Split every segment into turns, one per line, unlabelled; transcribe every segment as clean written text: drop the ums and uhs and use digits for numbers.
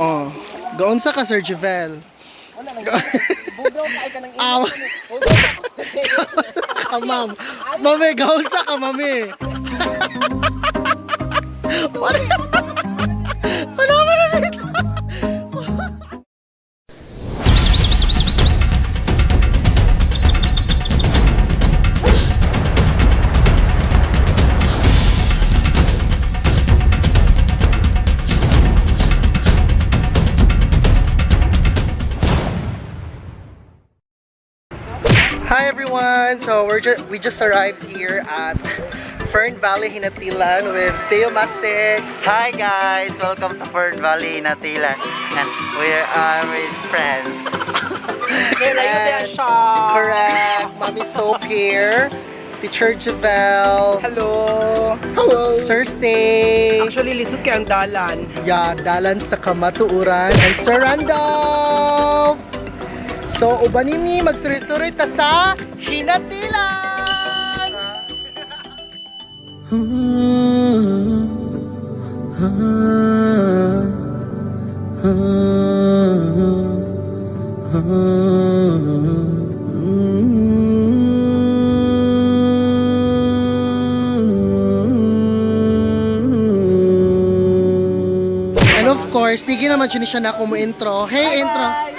Oh, gaon sa ka, Sir Jivel?
Budaw ka ka ng
Aw. Ma'am. Mami, gaon sa ka, mami. Ano ba na dito? Hi everyone! So we just arrived here at Fern Valley, Ginatilan with Theo Mastics.
Hi guys! Welcome to Fern Valley, Ginatilan. And we are with friends.
And, correct! Mommy Soap here. Teacher Javel.
Hello.
Hello! Cersei.
Actually, lisod kay ang dalan.
Yeah, dalan sa kamatuuran. And Sir Randolph! So, ubanin ni magsuri-suri ta sa Ginatilan! And of course, sige naman siya na ako mo intro. Hey, intro!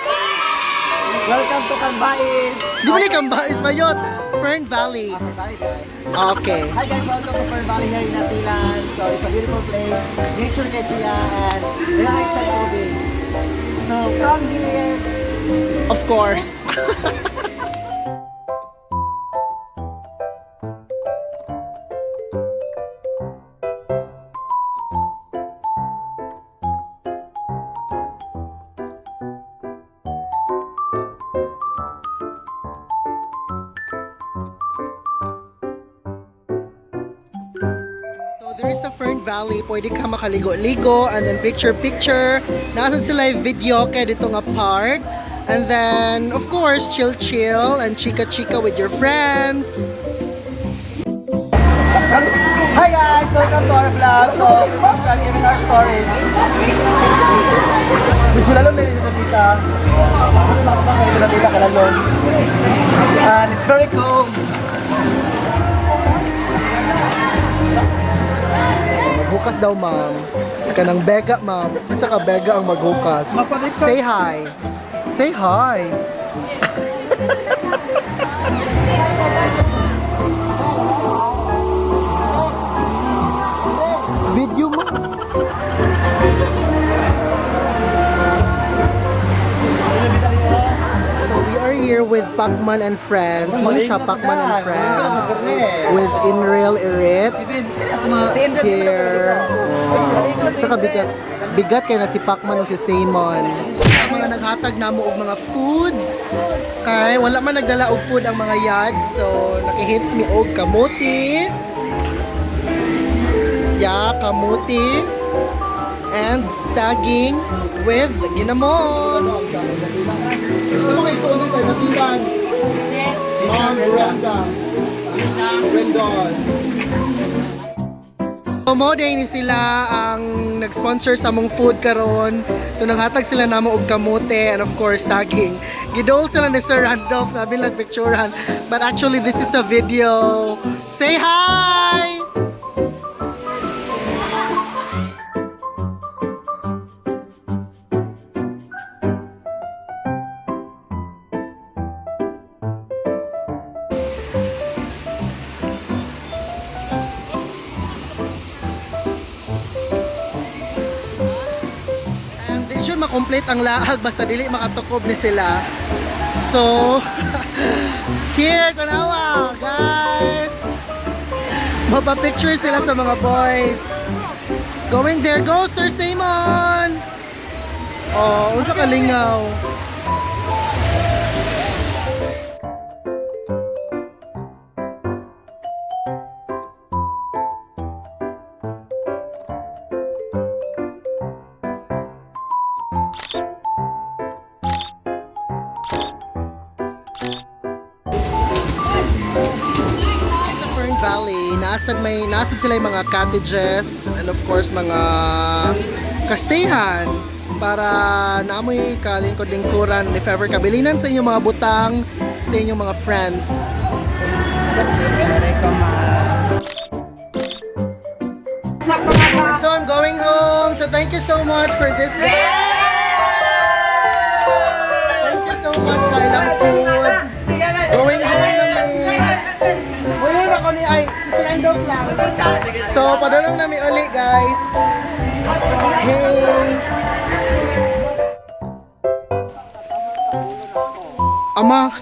Welcome to Cambais.
Di ba ni Cambais ba yun? Fern Valley. Okay.
Hi guys, welcome to Fern Valley here in Ginatilan. So it's a beautiful place. Nature kasi and relax and moving. So come here.
Of course. There is a Fern Valley, pwede ka makaligo-ligo and then picture-picture. Nasaan sila yung video kaya dito nga park. And then, of course, chill-chill and chika-chika with your friends.
Hi guys, welcome to our vlog. So we're giving our story. Medyo lalo meron dito dito. Dito kalalon. And it's very cold.
Maghukas daw, ma'am. Kanang bega, ma'am. Sa ka bega ang maghukas. Say hi. Say hi. Video mo. So we are here with Pacman and Friends. Ano siya, Pacman and Friends? With Inrail Irit. Here. Oh. Saka bigat. Bigat kay na si Pacman o si Simon. Mga naghatag na mo og mga food. Kay wala man nagdala og food ang mga yad. So nakihits mi og kamuti. Yeah, kamuti. And saging with ginamos. Ito mga ito sa natilan. Ma'am Miranda. Rendon. Moday ni sila ang nag-sponsor sa mong food karon. So nanghatag sila namo og kamote and of course saging. Gidol sila ni Sir Randolph na bilang picturean. But actually this is a video. Say hi! Sure makomplete ang laag basta dili makatukob ni sila. So here tanawa guys. Mapapicture sila sa mga boys. Going there, go Sir Simon. Oh, unsa ka lingaw. Valley, naasad sila yung mga cottages and of course mga kastehan para naamoy kalingkod-lingkuran if ever kabilinan sa inyong mga butang sa inyong mga friends. So I'm going home. So thank you so much for this. Thank you so much, Shailang Food. Going home namin. Wala ako ni ay, sisilendok lang. So padulong namin ulit, guys. Hey. Ama.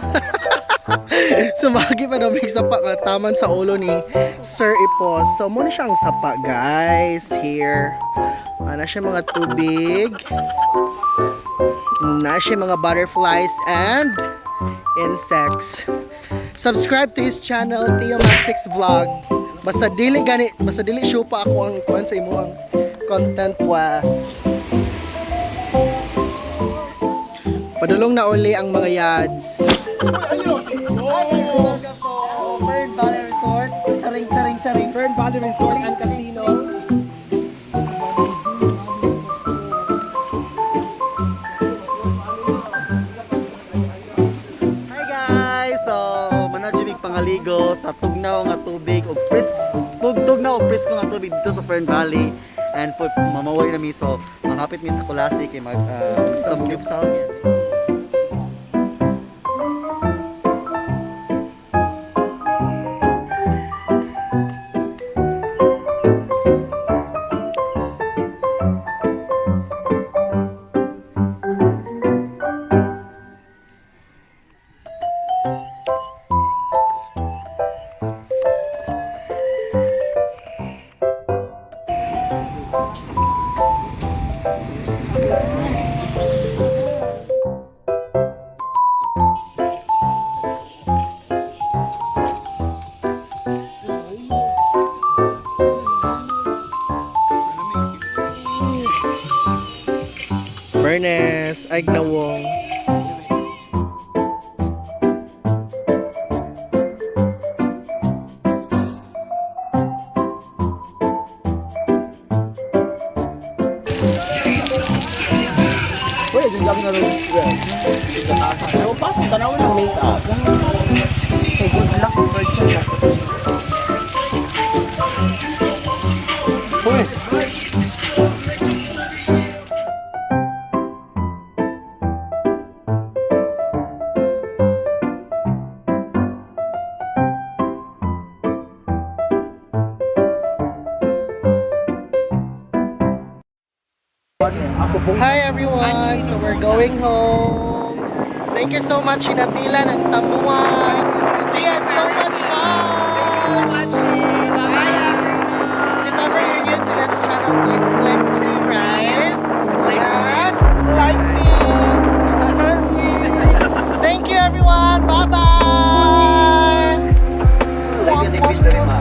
Sumagi pa daw may sapa nga taman sa ulo ni Sir Ipos. So muna siyang sapa, guys. Here. Na siya mga tubig. Na siya mga butterflies and insects. Subscribe to his channel, Tio Mastics Vlog. Basta dili show pa ako ang kuan sa imo ang content was. Padulong na uli ang mga yads.
Fern Valley Resort. Charing.
Fern Valley Resort and Casino.
Hi guys! So, manajimig pangaligo sa tugnaw nga tubig o tugnaw o presko nga tubig dito sa Fern Valley. And po, mamawali na mi. So, makapit mi sa Kulasi kay mag-samgyup sa amin.
Furnace, Aignawong.
Pwede, yung na rin. Pero pasok, tanaw ng make-up. Good luck, virtual. Uy!
Hi everyone! So we're going home. Thank you so much, Ginatilan and Samuan. We had so much fun! If ever you're new to this channel, please click subscribe. Yes, like me. Thank you everyone! Bye-bye!
Like and fish na rin, ma.